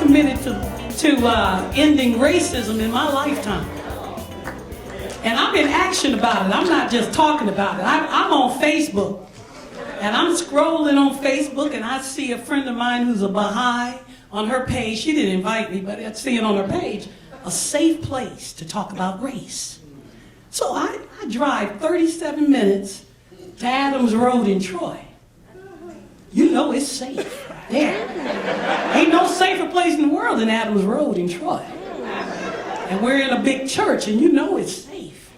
committed to ending racism in my lifetime. And I'm in action about it. I'm not just talking about it. I'm on Facebook. And I'm scrolling on Facebook and I see a friend of mine who's a Bahá'í on her page. She didn't invite me, but I see it on her page. A safe place to talk about race. So I drive 37 minutes to Adams Road in Troy. You know it's safe right there. Ain't no safer place in the world than Adams Road in Troy. And we're in a big church and you know it's safe.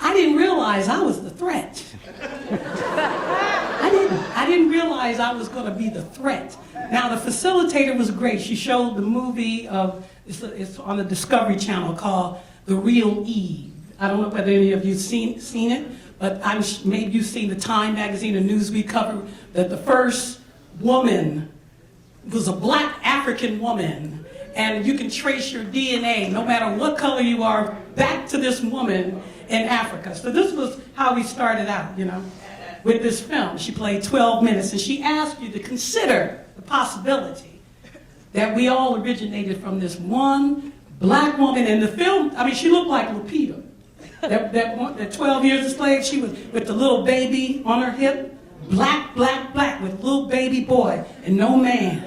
I didn't realize I was the threat. I didn't realize I was going to be the threat. Now the facilitator was great. She showed the movie it's on the Discovery Channel called The Real Eve. I don't know whether any of you seen it, but maybe you've seen the Time magazine or Newsweek cover that the first woman was a black African woman, and you can trace your DNA, no matter what color you are, back to this woman in Africa. So this was how we started out, with this film. She played 12 minutes, and she asked you to consider the possibility that we all originated from this one black woman. In the film, she looked like Lupita. That 12 years a slave, she was with the little baby on her hip, black, black, black, with little baby boy and no man.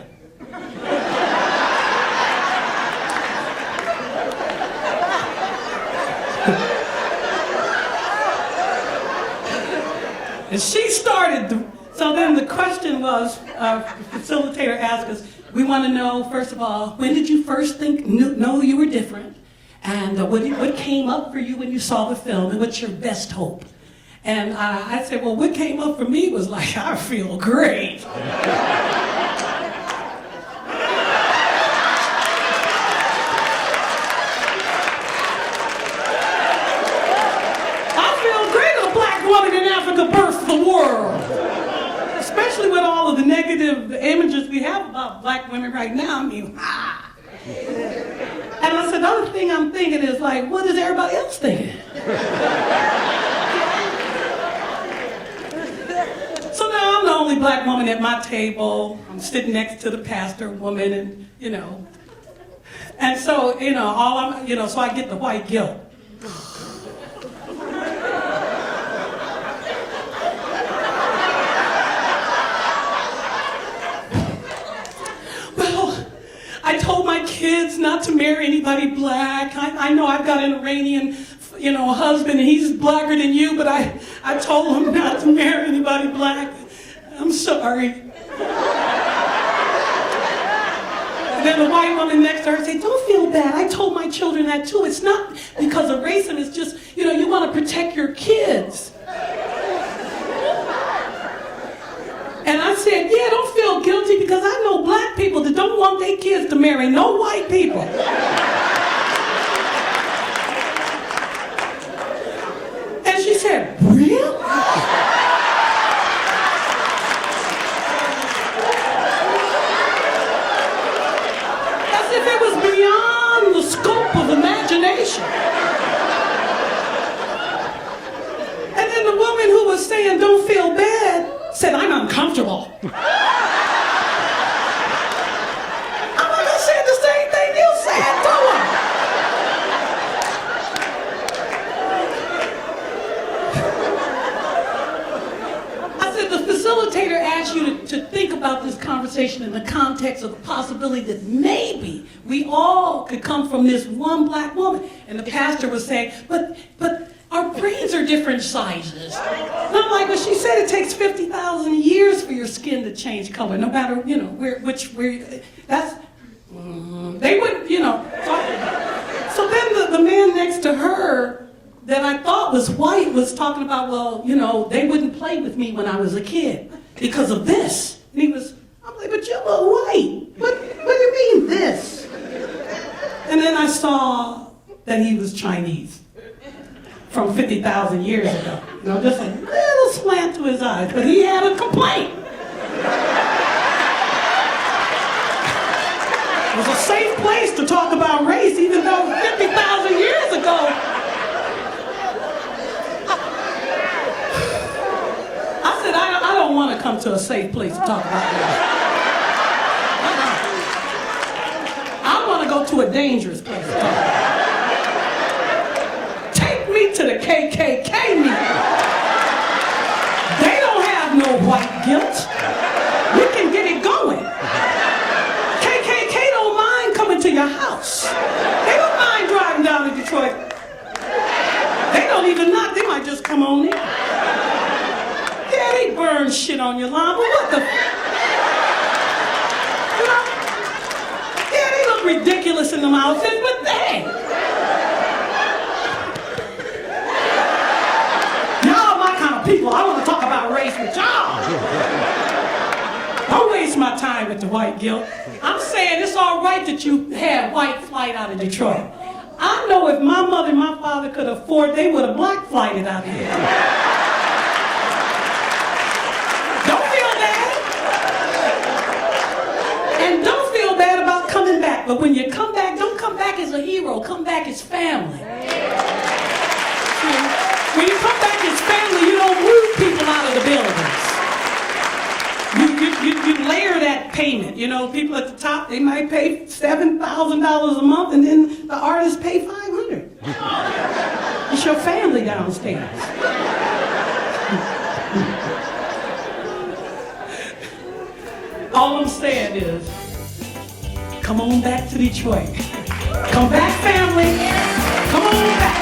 And she started, so then the question was, the facilitator asked us, we want to know, first of all, when did you first know you were different? And what came up for you when you saw the film, and what's your best hope? And I said, well, what came up for me was like, I feel great. I feel great, a black woman in Africa birthed the world. Especially with all of the negative images we have about black women right now. And I said, the other thing I'm thinking is like, what is everybody else thinking? So now I'm the only black woman at my table. I'm sitting next to the pastor woman, and and so so I get the white guilt. I told my kids not to marry anybody black. I know I've got an Iranian, husband, and he's blacker than you, but I told him not to marry anybody black. I'm sorry. And then the white woman next to her said, don't feel bad. I told my children that too. It's not because of racism. It's just, you want to protect your kids. And I said, yeah, don't feel guilty because I know black people that don't want their kids to marry no white people. And she said, really? As if it was beyond the scope of imagination. And then the woman who was saying, don't feel bad, said, I'm uncomfortable. I'm like, I said the same thing you said to her. I said, the facilitator asked you to think about this conversation in the context of the possibility that maybe we all could come from this one black woman. And the pastor was saying, but our brains are different sizes. And I'm like, well, she said it takes 50,000 years for your skin to change color, no matter, they wouldn't, So then the man next to her that I thought was white was talking about, well, they wouldn't play with me when I was a kid because of this. And I'm like, but you're a white. What do you mean this? And then I saw that he was Chinese. From 50,000 years ago. Just a little slant to his eyes, but he had a complaint. It was a safe place to talk about race, even though 50,000 years ago. I said, I don't want to come to a safe place to talk about race. to a dangerous place. Take me to the KKK meeting. They don't have no white guilt. We can get it going. KKK don't mind coming to your house. They don't mind driving down to Detroit. They don't even knock. They might just come on in. Yeah, they burn shit on your lawn, but what the... You know? Yeah, they look ridiculous in them outfits, but dang. Y'all my kind of people. I want to talk about race with y'all. Don't waste my time with the white guilt. I'm saying it's all right that you had white flight out of Detroit. I know if my mother and my father could afford, they would have black flighted out of here. Don't feel bad. And don't feel bad about coming back. But when you come back, don't come back as a hero. Come back as family. When you come back as family, you don't move people out of the buildings. You layer that payment. You know, people at the top, they might pay $7,000 a month, and then the artists pay $500. It's your family downstairs. All I'm saying is, come on back to Detroit. Come back, family. Come on back.